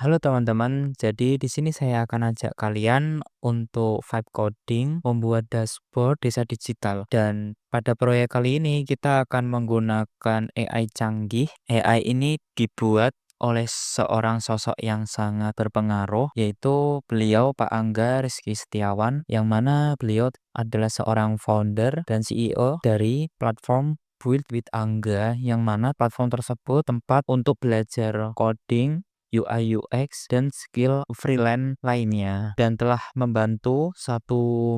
Halo teman-teman, jadi di sini saya akan ajak kalian untuk vibe coding, membuat dashboard desa digital. Dan pada proyek kali ini kita akan menggunakan AI canggih. AI ini dibuat oleh seorang sosok yang sangat berpengaruh, yaitu beliau Pak Angga Rizky Setiawan, yang mana beliau adalah seorang founder dan CEO dari platform Build with Angga, yang mana platform tersebut tempat untuk belajar coding, UI UX dan skill freelance lainnya, dan telah membantu 1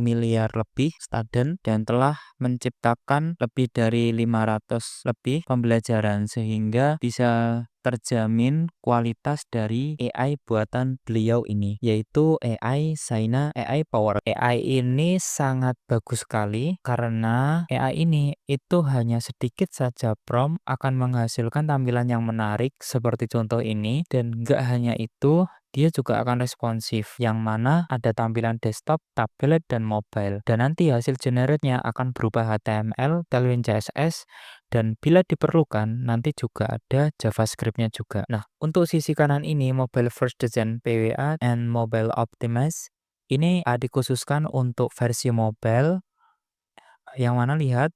miliar lebih student dan telah menciptakan lebih dari 500 lebih pembelajaran sehingga bisa terjamin kualitas dari AI buatan beliau ini, yaitu AI Saina AI Power. AI ini sangat bagus sekali karena AI ini itu hanya sedikit saja prompt akan menghasilkan tampilan yang menarik seperti contoh ini, dan nggak hanya itu, dia juga akan responsif, yang mana ada tampilan desktop, tablet, dan mobile. Dan nanti hasil generate-nya akan berupa HTML, Tailwind CSS, dan bila diperlukan, nanti juga ada JavaScript-nya juga. Nah, untuk sisi kanan ini, Mobile First Design PWA and Mobile Optimize, ini dikhususkan untuk versi mobile, yang mana lihat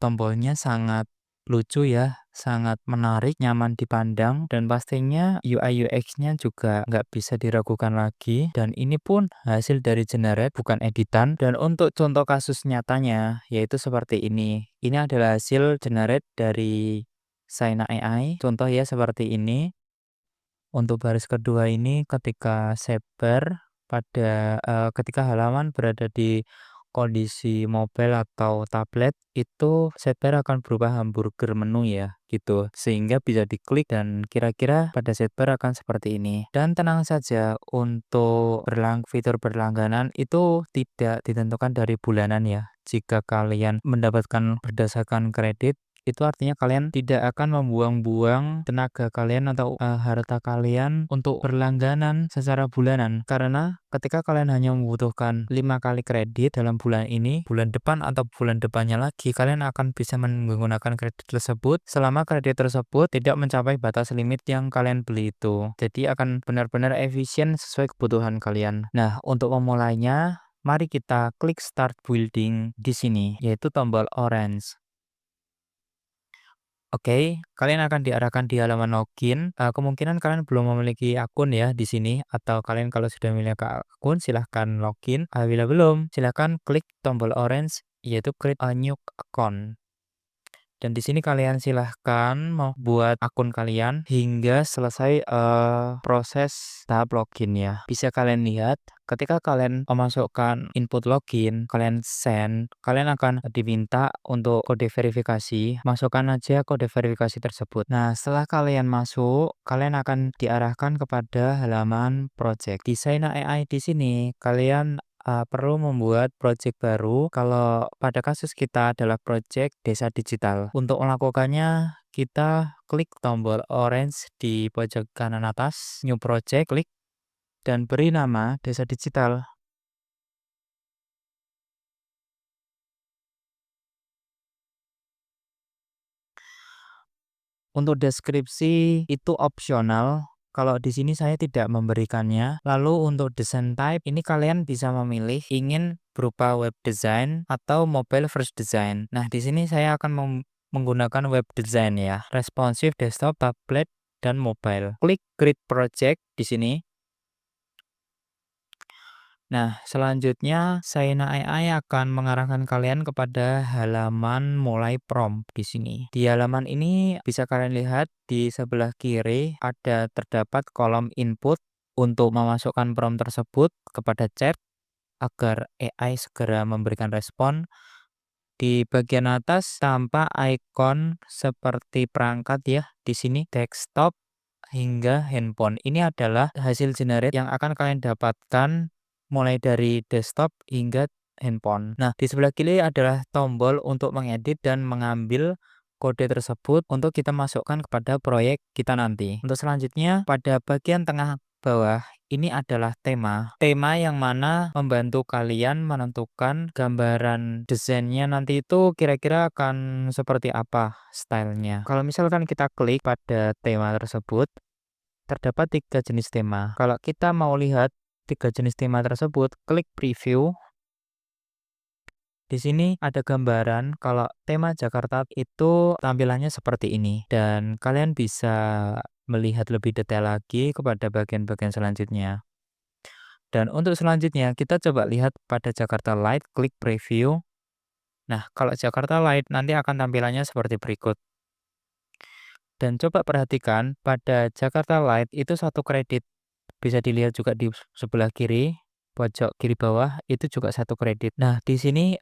tombolnya sangat lucu ya, sangat menarik, nyaman dipandang, dan pastinya UI UX-nya juga nggak bisa diragukan lagi. Dan ini pun hasil dari generate, bukan editan. Dan untuk contoh kasus nyatanya, yaitu seperti ini. Ini adalah hasil generate dari Saina AI. Contoh ya seperti ini. Untuk baris kedua ini ketika sebar ketika halaman berada di kondisi mobile atau tablet, itu sidebar akan berubah hamburger menu ya, gitu. Sehingga bisa diklik dan kira-kira pada sidebar akan seperti ini. Dan tenang saja, untuk fitur berlangganan itu tidak ditentukan dari bulanan ya. Jika kalian mendapatkan berdasarkan kredit, itu artinya kalian tidak akan membuang-buang tenaga kalian atau harta kalian untuk berlangganan secara bulanan. Karena ketika kalian hanya membutuhkan 5 kali kredit dalam bulan ini, bulan depan atau bulan depannya lagi, kalian akan bisa menggunakan kredit tersebut selama kredit tersebut tidak mencapai batas limit yang kalian beli itu. Jadi akan benar-benar efisien sesuai kebutuhan kalian. Nah, untuk memulainya, mari kita klik Start Building di sini, yaitu tombol orange. Oke, kalian akan diarahkan di halaman login. Kemungkinan kalian belum memiliki akun ya di sini, atau kalian kalau sudah memiliki akun silahkan login. Bila belum, silahkan klik tombol orange yaitu create a new account. Dan di sini kalian silahkan mau buat akun kalian hingga selesai proses tahap login ya. Bisa kalian lihat ketika kalian memasukkan input login, kalian send, kalian akan diminta untuk kode verifikasi. Masukkan aja kode verifikasi tersebut. Nah, setelah kalian masuk, kalian akan diarahkan kepada halaman project. Di Saina AI di sini, kalian perlu membuat project baru. Kalau pada kasus kita adalah project desa digital. Untuk melakukannya, kita klik tombol orange di pojok kanan atas, new project, klik, dan beri nama desa digital. Untuk deskripsi itu opsional. Kalau di sini saya tidak memberikannya. Lalu untuk design type, ini kalian bisa memilih ingin berupa web design atau mobile first design. Nah, di sini saya akan menggunakan web design ya. Responsive desktop, tablet, dan mobile. Klik create project di sini. Nah, selanjutnya Saina AI akan mengarahkan kalian kepada halaman mulai prompt di sini. Di halaman ini bisa kalian lihat di sebelah kiri ada terdapat kolom input untuk memasukkan prompt tersebut kepada chat agar AI segera memberikan respon. Di bagian atas tampak ikon seperti perangkat ya, di sini desktop hingga handphone. Ini adalah hasil generate yang akan kalian dapatkan mulai dari desktop hingga handphone. Nah, di sebelah kiri adalah tombol untuk mengedit dan mengambil kode tersebut untuk kita masukkan kepada proyek kita nanti. Untuk selanjutnya, pada bagian tengah bawah, ini adalah tema. Tema yang mana membantu kalian menentukan gambaran desainnya nanti itu kira-kira akan seperti apa stylenya. Kalau misalkan kita klik pada tema tersebut, terdapat 3 jenis tema. Kalau kita mau lihat 3 jenis tema tersebut, klik preview. Di sini ada gambaran kalau tema Jakarta itu tampilannya seperti ini dan kalian bisa melihat lebih detail lagi kepada bagian-bagian selanjutnya. Dan untuk selanjutnya kita coba lihat pada Jakarta Light, klik preview. Nah, kalau Jakarta Light nanti akan tampilannya seperti berikut. Dan coba perhatikan pada Jakarta Light itu satu kredit. Bisa dilihat juga di sebelah kiri, pojok kiri bawah itu juga satu kredit. Nah, di sini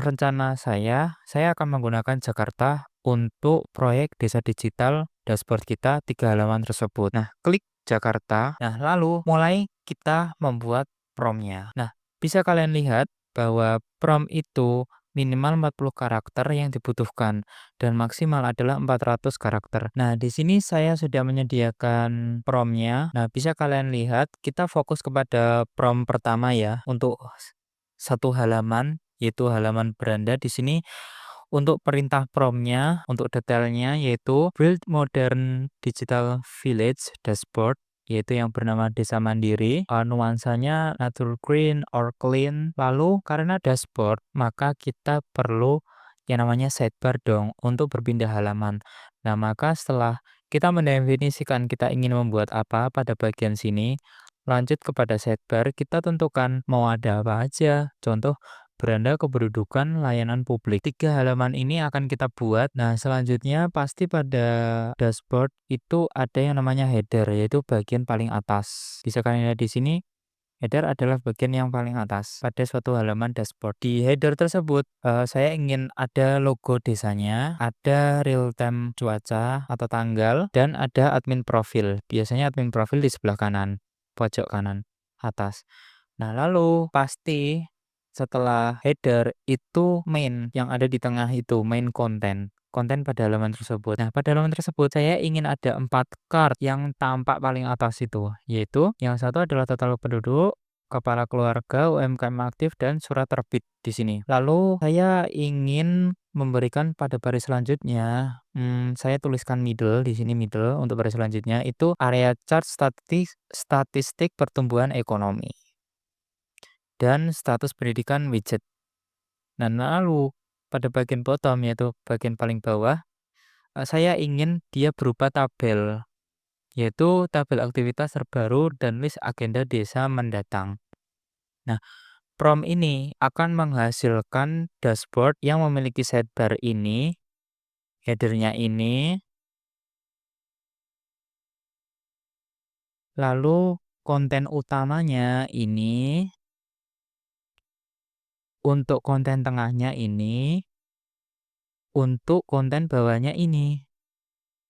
rencana saya akan menggunakan Jakarta untuk proyek desa digital dashboard kita 3 halaman tersebut. Nah, klik Jakarta. Nah, lalu mulai kita membuat prompt-nya. Nah, bisa kalian lihat bahwa prompt itu minimal 40 karakter yang dibutuhkan dan maksimal adalah 400 karakter. Nah, di sini saya sudah menyediakan prompt-nya. Nah, bisa kalian lihat kita fokus kepada prompt pertama ya untuk satu halaman yaitu halaman beranda. Di sini untuk perintah prompt-nya, untuk detailnya yaitu build modern digital village dashboard yaitu yang bernama Desa Mandiri, nuansanya nature green or clean. Lalu karena dashboard, maka kita perlu yang namanya sidebar dong untuk berpindah halaman. Nah, maka setelah kita mendefinisikan kita ingin membuat apa pada bagian sini, lanjut kepada sidebar, kita tentukan mau ada apa aja. Contoh, beranda kependudukan layanan publik. 3 halaman ini akan kita buat. Nah, selanjutnya pasti pada dashboard itu ada yang namanya header, yaitu bagian paling atas. Bisa kalian lihat di sini, header adalah bagian yang paling atas pada suatu halaman dashboard. Di header tersebut, saya ingin ada logo desanya, ada real time cuaca atau tanggal, dan ada admin profil. Biasanya admin profil di sebelah kanan, pojok kanan atas. Nah, lalu pasti setelah header itu main yang ada di tengah itu main konten pada halaman tersebut. Nah, pada halaman tersebut saya ingin ada 4 card yang tampak paling atas itu, yaitu yang satu adalah total penduduk, kepala keluarga, UMKM aktif, dan surat terbit di sini. Lalu saya ingin memberikan pada baris selanjutnya, saya tuliskan middle di sini middle untuk baris selanjutnya itu area chart statistik pertumbuhan ekonomi dan status pendidikan widget. Nah, lalu pada bagian bottom yaitu bagian paling bawah, saya ingin dia berupa tabel, yaitu tabel aktivitas terbaru dan list agenda desa mendatang. Nah, prompt ini akan menghasilkan dashboard yang memiliki sidebar ini, headernya ini, lalu konten utamanya ini, untuk konten tengahnya ini, untuk konten bawahnya ini.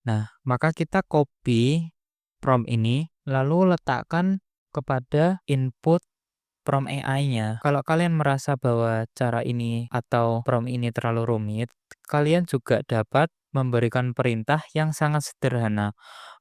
Nah, maka kita copy prompt ini, lalu letakkan kepada input prompt AI-nya. Kalau kalian merasa bahwa cara ini atau prompt ini terlalu rumit, kalian juga dapat memberikan perintah yang sangat sederhana.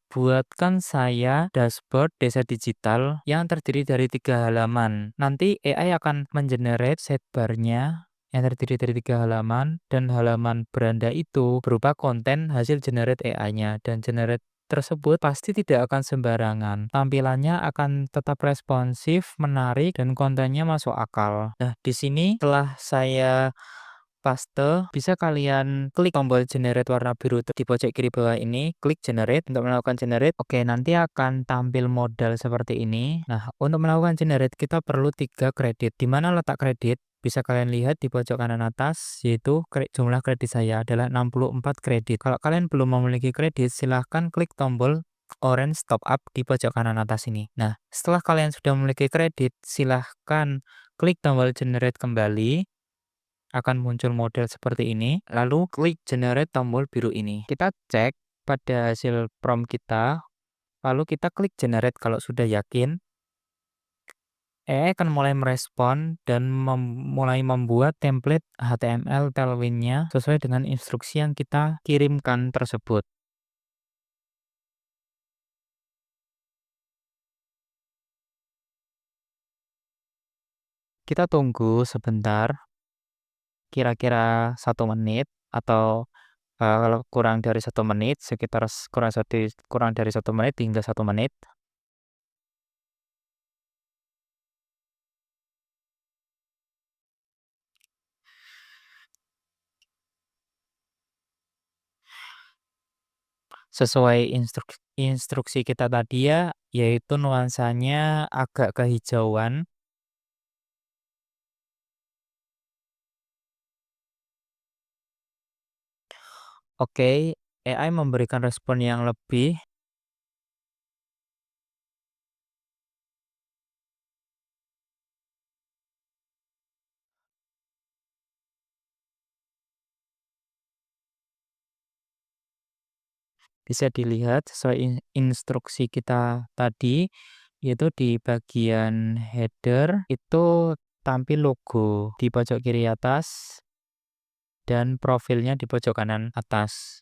Buatkan saya dashboard desa digital yang terdiri dari 3 halaman. Nanti AI akan mengenerate sidebar-nya yang terdiri dari 3 halaman dan halaman beranda itu berupa konten hasil generate AI-nya dan generate tersebut pasti tidak akan sembarangan. Tampilannya akan tetap responsif, menarik, dan kontennya masuk akal. Nah, di sini setelah saya paste, bisa kalian klik tombol generate warna biru di pojok kiri bawah ini, klik generate untuk melakukan generate. Oke, nanti akan tampil modal seperti ini. Nah, untuk melakukan generate kita perlu 3 kredit. Di mana letak kredit? Bisa kalian lihat di pojok kanan atas, yaitu jumlah kredit saya adalah 64 kredit. Kalau kalian belum memiliki kredit, silahkan klik tombol orange top up di pojok kanan atas ini. Nah, setelah kalian sudah memiliki kredit, silahkan klik tombol generate kembali, akan muncul model seperti ini, lalu klik generate tombol biru ini. Kita cek pada hasil prompt kita, lalu kita klik generate kalau sudah yakin. AI akan mulai merespon dan mulai membuat template HTML tailwind-nya sesuai dengan instruksi yang kita kirimkan tersebut. Kita tunggu sebentar, kira-kira 1 menit atau Kalau kurang dari 1 menit, sekitar kurang dari 1 menit hingga 1 menit. Sesuai instruksi kita tadi ya, yaitu nuansanya agak kehijauan. Oke, AI memberikan respon yang lebih bisa dilihat sesuai instruksi kita tadi, yaitu di bagian header itu tampil logo di pojok kiri atas dan profilnya di pojok kanan atas.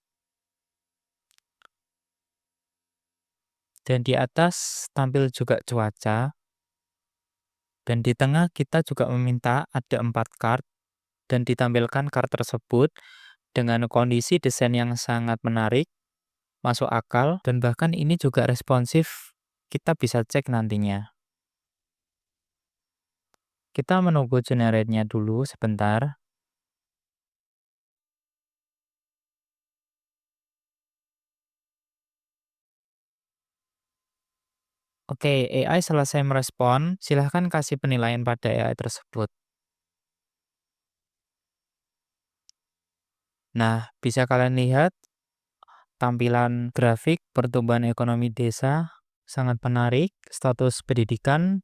Dan di atas tampil juga cuaca, dan di tengah kita juga meminta ada 4 kart dan ditampilkan kart tersebut dengan kondisi desain yang sangat menarik, masuk akal, dan bahkan ini juga responsif. Kita bisa cek nantinya. Kita menunggu generate-nya dulu sebentar. Oke, AI selesai merespon. Silahkan kasih penilaian pada AI tersebut. Nah, bisa kalian lihat tampilan grafik pertumbuhan ekonomi desa sangat menarik, status pendidikan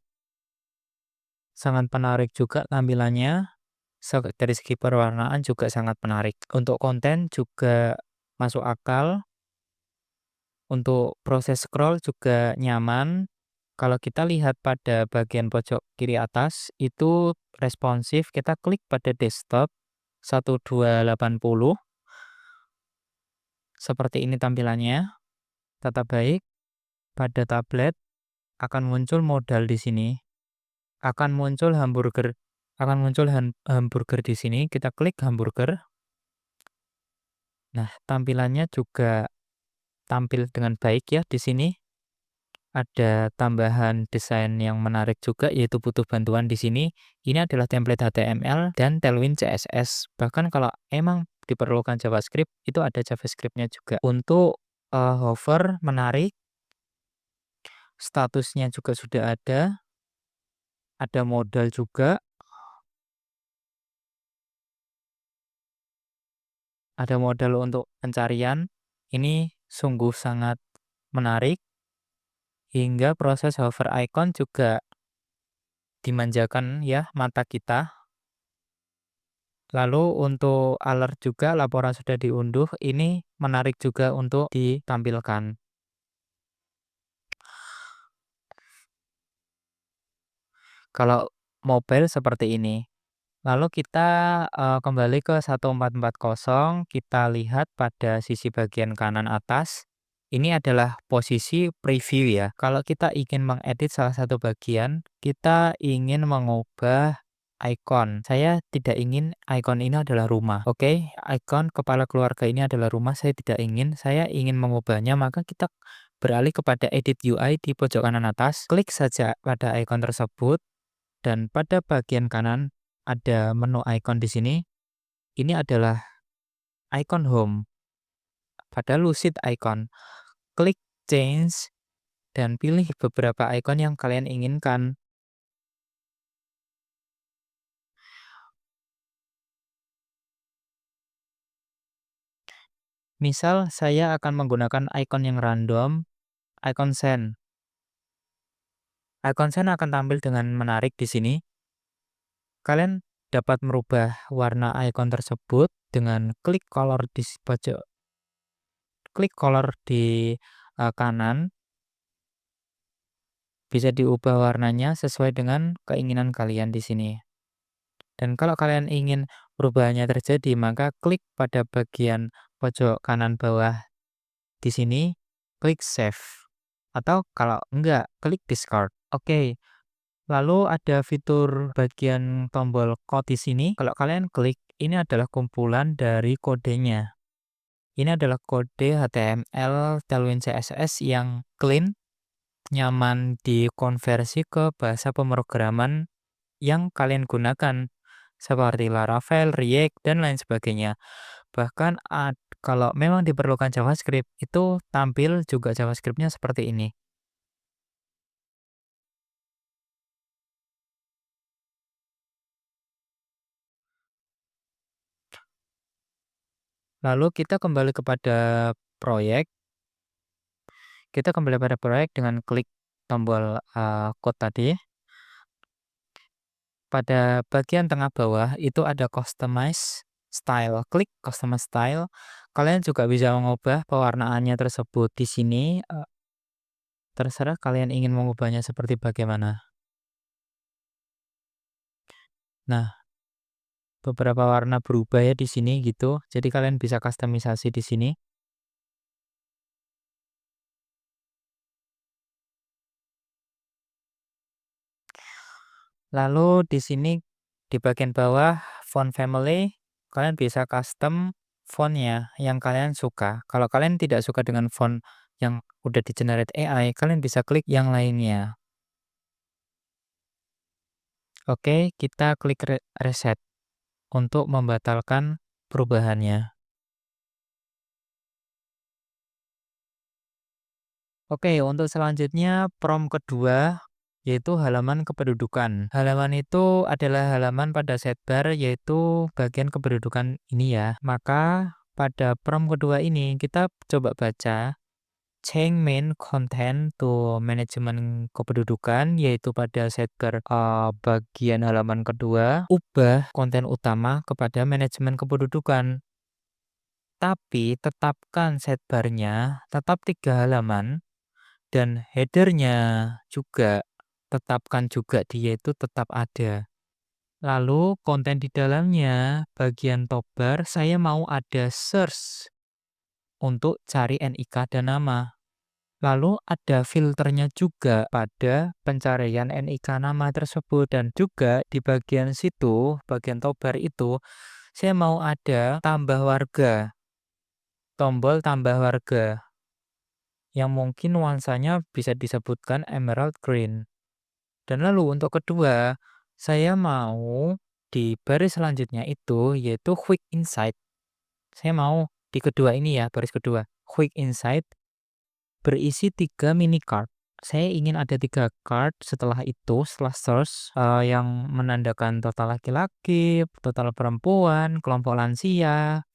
sangat menarik juga tampilannya. Dari segi perwarnaan juga sangat menarik. Untuk konten juga masuk akal. Untuk proses scroll juga nyaman. Kalau kita lihat pada bagian pojok kiri atas, itu responsif. Kita klik pada desktop 1280. Seperti ini tampilannya. Tata baik. Pada tablet akan muncul modal di sini. Akan muncul hamburger. Akan muncul hamburger di sini. Kita klik hamburger. Nah, tampilannya juga tampil dengan baik ya di sini. Ada tambahan desain yang menarik juga yaitu butuh bantuan di sini. Ini adalah template HTML dan Tailwind CSS. Bahkan kalau emang diperlukan JavaScript, itu ada JavaScript-nya juga. Untuk hover menarik, statusnya juga sudah ada modal juga, ada modal untuk pencarian. Ini sungguh sangat menarik hingga proses hover icon juga dimanjakan ya mata kita. Lalu untuk alert juga laporan sudah diunduh, ini menarik juga untuk ditampilkan. Kalau mobile seperti ini. Lalu kita kembali ke 1440, kita lihat pada sisi bagian kanan atas. Ini adalah posisi preview ya. Kalau kita ingin mengedit salah satu bagian, kita ingin mengubah icon. Saya tidak ingin icon ini adalah rumah. Oke, icon kepala keluarga ini adalah rumah. Saya tidak ingin. Saya ingin mengubahnya, maka kita beralih kepada edit UI di pojok kanan atas. Klik saja pada icon tersebut dan pada bagian kanan ada menu icon di sini. Ini adalah icon home pada lucid icon. Klik change dan pilih beberapa icon yang kalian inginkan. Misal saya akan menggunakan icon yang random, icon send. Icon send akan tampil dengan menarik di sini. Kalian dapat merubah warna icon tersebut dengan klik color di pojok, klik color di kanan. Bisa diubah warnanya sesuai dengan keinginan kalian di sini. Dan kalau kalian ingin perubahannya terjadi, maka klik pada bagian pojok kanan bawah di sini, klik save. Atau kalau enggak, klik discard. Oke, lalu ada fitur bagian tombol code di sini. Kalau kalian klik, ini adalah kumpulan dari kodenya. Ini adalah kode HTML, Tailwind CSS yang clean, nyaman dikonversi ke bahasa pemrograman yang kalian gunakan, seperti Laravel, React, dan lain sebagainya. Bahkan kalau memang diperlukan JavaScript, itu tampil juga JavaScript-nya seperti ini. Lalu kita kembali kepada proyek, kita kembali pada proyek dengan klik tombol code tadi. Pada bagian tengah bawah itu ada customize style. Klik customize style. Kalian juga bisa mengubah pewarnaannya tersebut di sini. Terserah kalian ingin mengubahnya seperti bagaimana. Nah, beberapa warna berubah ya di sini gitu. Jadi kalian bisa kustomisasi di sini. Lalu di sini di bagian bawah font family, kalian bisa custom fontnya yang kalian suka. Kalau kalian tidak suka dengan font yang udah di-generate AI, kalian bisa klik yang lainnya. Oke, kita klik reset untuk membatalkan perubahannya. Oke, untuk selanjutnya prompt kedua yaitu halaman kependudukan. Halaman itu adalah halaman pada sidebar yaitu bagian kependudukan ini ya. Maka pada prompt kedua ini kita coba baca change main content to manajemen kependudukan yaitu pada sidebar bagian halaman kedua, ubah konten utama kepada manajemen kependudukan. Tapi tetapkan sidebarnya tetap 3 halaman dan headernya juga tetapkan juga dia itu tetap ada. Lalu konten di dalamnya bagian top bar saya mau ada search untuk cari NIK dan nama. Lalu ada filternya juga pada pencarian NIK nama tersebut dan juga di bagian situ, bagian top bar itu saya mau ada tambah warga, tombol tambah warga yang mungkin nuansanya bisa disebutkan emerald green. Dan lalu untuk kedua, saya mau di baris selanjutnya itu yaitu quick insight. Saya mau di kedua ini ya, baris kedua. Quick insight berisi 3 mini card. Saya ingin ada 3 card setelah itu, setelah search yang menandakan total laki-laki, total perempuan, kelompok lansia.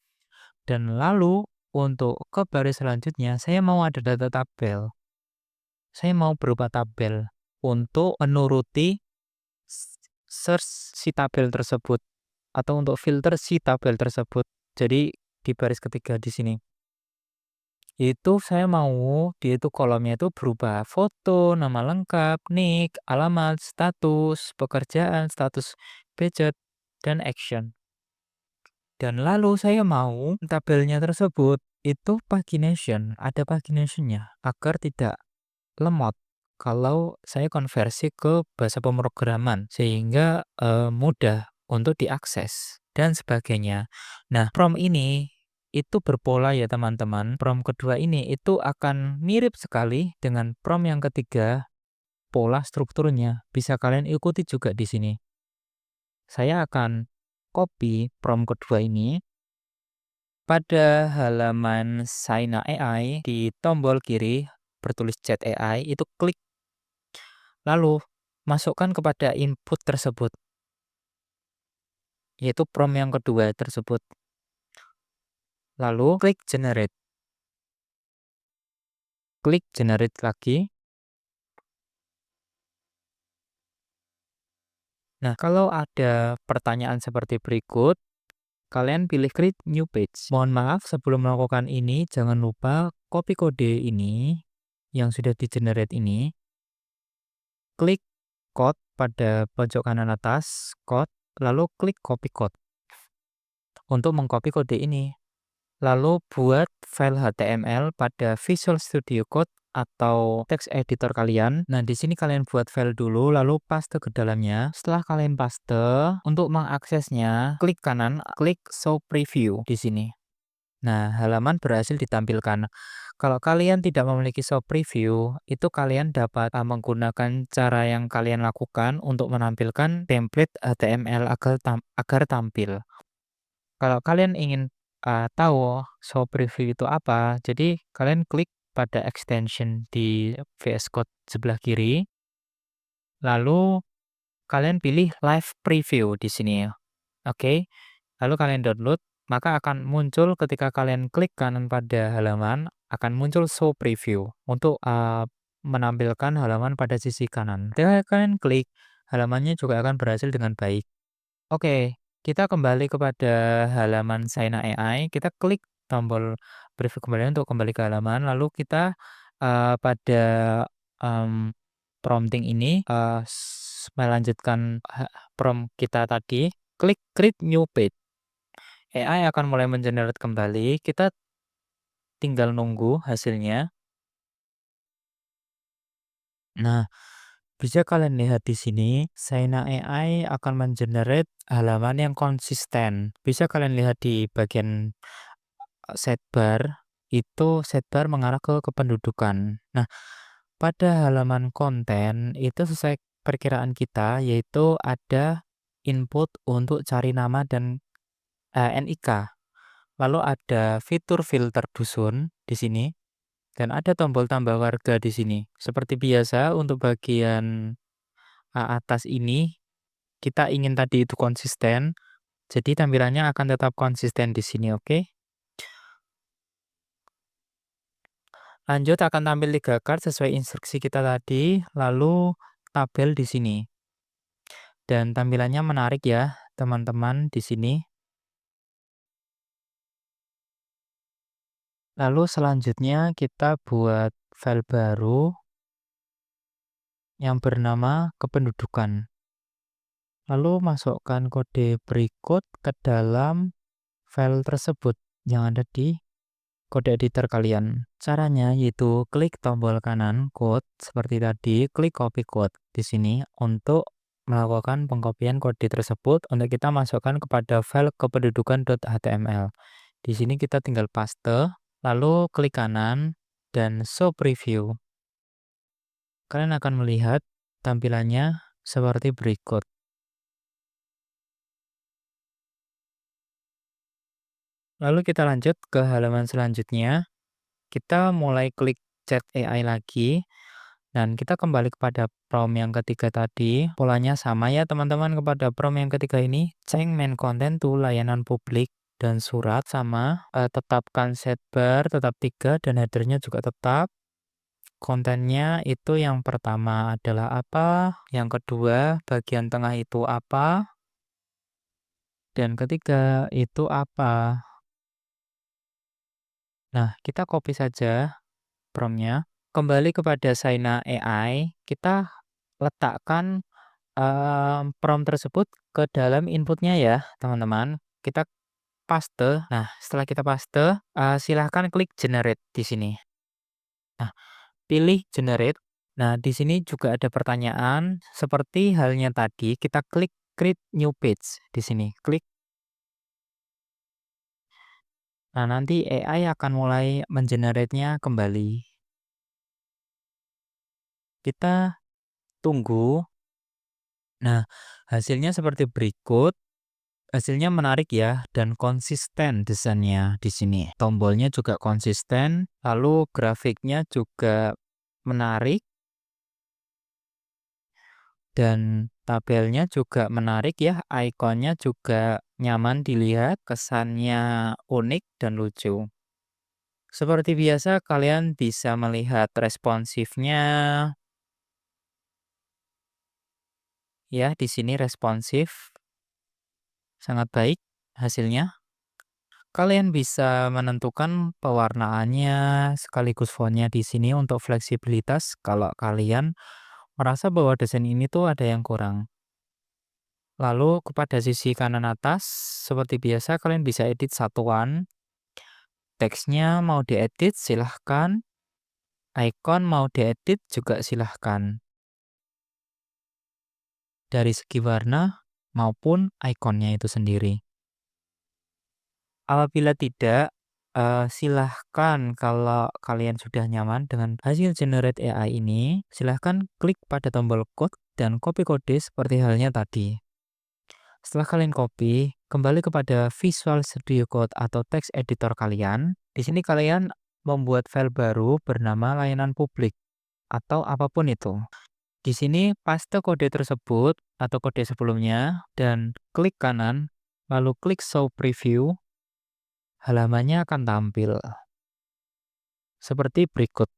Dan lalu untuk ke baris selanjutnya, saya mau ada data tabel. Saya mau berupa tabel untuk menuruti search si tabel tersebut atau untuk filter si tabel tersebut. Jadi di baris ketiga di sini. Itu saya mau dia itu kolomnya itu berupa foto, nama lengkap, nick, alamat, status, pekerjaan, status budget, dan action. Dan lalu saya mau tabelnya tersebut itu pagination, ada paginationnya agar tidak lemot kalau saya konversi ke bahasa pemrograman sehingga mudah untuk diakses dan sebagainya. Nah, prompt ini itu berpola ya teman-teman. Prompt kedua ini itu akan mirip sekali dengan prompt yang ketiga, pola strukturnya. Bisa kalian ikuti juga di sini. Saya akan copy prompt kedua ini pada halaman Saina AI di tombol kiri bertulis chat AI itu klik. Lalu, masukkan kepada input tersebut, yaitu prompt yang kedua tersebut. Lalu, klik generate. Klik generate lagi. Nah, kalau ada pertanyaan seperti berikut, kalian pilih create new page. Mohon maaf, sebelum melakukan ini, jangan lupa copy kode ini yang sudah di-generate ini. Klik code pada pojok kanan atas, code, lalu klik copy code untuk mengcopy kode ini. Lalu buat file HTML pada Visual Studio Code atau text editor kalian. Nah, di sini kalian buat file dulu lalu paste ke dalamnya. Setelah kalian paste, untuk mengaksesnya, klik kanan, klik show preview di sini. Nah, halaman berhasil ditampilkan. Kalau kalian tidak memiliki show preview, itu kalian dapat menggunakan cara yang kalian lakukan untuk menampilkan template HTML agar tampil. Kalau kalian ingin tahu show preview itu apa, jadi kalian klik pada extension di VS Code sebelah kiri, lalu kalian pilih live preview di sini. Oke, lalu kalian download, maka akan muncul ketika kalian klik kanan pada halaman, akan muncul show preview untuk menampilkan halaman pada sisi kanan. Ketika kalian klik, halamannya juga akan berhasil dengan baik. Oke, kita kembali kepada halaman Saina AI, kita klik tombol preview kembali untuk kembali ke halaman, lalu kita pada mmm, prompting ini melanjutkan prompt kita tadi, klik create new page. AI akan mulai mengenerate kembali, kita tinggal nunggu hasilnya. Nah, bisa kalian lihat di sini, Saina AI akan mengenerate halaman yang konsisten. Bisa kalian lihat di bagian sidebar, itu sidebar mengarah ke kependudukan. Nah, pada halaman konten itu sesuai perkiraan kita, yaitu ada input untuk cari nama dan NIK. Lalu ada fitur filter dusun di sini. Dan ada tombol tambah warga di sini. Seperti biasa untuk bagian atas ini, kita ingin tadi itu konsisten, jadi tampilannya akan tetap konsisten di sini, oke? Lanjut akan tampil 3 card sesuai instruksi kita tadi, lalu tabel di sini. Dan tampilannya menarik ya, teman-teman di sini. Lalu selanjutnya kita buat file baru yang bernama kependudukan. Lalu masukkan kode berikut ke dalam file tersebut yang ada di kode editor kalian. Caranya yaitu klik tombol kanan code seperti tadi, klik copy code di sini untuk melakukan pengkopian kode tersebut untuk kita masukkan kepada file kependudukan.html. Di sini kita tinggal paste, lalu klik kanan dan show preview. Kalian akan melihat tampilannya seperti berikut. Lalu kita lanjut ke halaman selanjutnya. Kita mulai klik chat AI lagi dan kita kembali kepada prompt yang ketiga tadi. Polanya sama ya teman-teman kepada prompt yang ketiga ini. Change main content to layanan publik dan surat sama. Tetapkan sidebar tetap 3 dan headernya juga tetap. Kontennya itu yang pertama adalah apa, yang kedua bagian tengah itu apa, dan ketiga itu apa. Nah, kita copy saja promptnya. Kembali kepada Saina AI, kita letakkan prompt tersebut ke dalam inputnya ya, teman-teman. Kita paste. Nah, setelah kita paste, silahkan klik generate di sini. Nah, pilih generate. Nah, di sini juga ada pertanyaan seperti halnya tadi, kita klik create new page di sini. Klik. Nah, nanti AI akan mulai mengenerate-nya kembali. Kita tunggu. Nah, hasilnya seperti berikut. Hasilnya menarik ya dan konsisten desainnya di sini. Tombolnya juga konsisten, lalu grafiknya juga menarik dan tabelnya juga menarik ya. Ikonnya juga nyaman dilihat, kesannya unik dan lucu. Seperti biasa kalian bisa melihat responsifnya ya, di sini responsif sangat baik hasilnya. Kalian bisa menentukan pewarnaannya sekaligus fontnya di sini untuk fleksibilitas kalau kalian merasa bahwa desain ini tuh ada yang kurang. Lalu kepada sisi kanan atas, seperti biasa kalian bisa edit satuan. Teksnya mau diedit silahkan. Icon mau diedit juga silahkan. Dari segi warna maupun ikonnya itu sendiri. Apabila tidak, Silahkan kalau kalian sudah nyaman dengan hasil generate AI ini, silahkan klik pada tombol code dan copy kode seperti halnya tadi. Setelah kalian copy, kembali kepada Visual Studio Code atau text editor kalian. Di sini kalian membuat file baru bernama layanan publik atau apapun itu. Di sini paste kode tersebut atau kode sebelumnya dan klik kanan, lalu klik Show Preview. Halamannya akan tampil seperti berikut.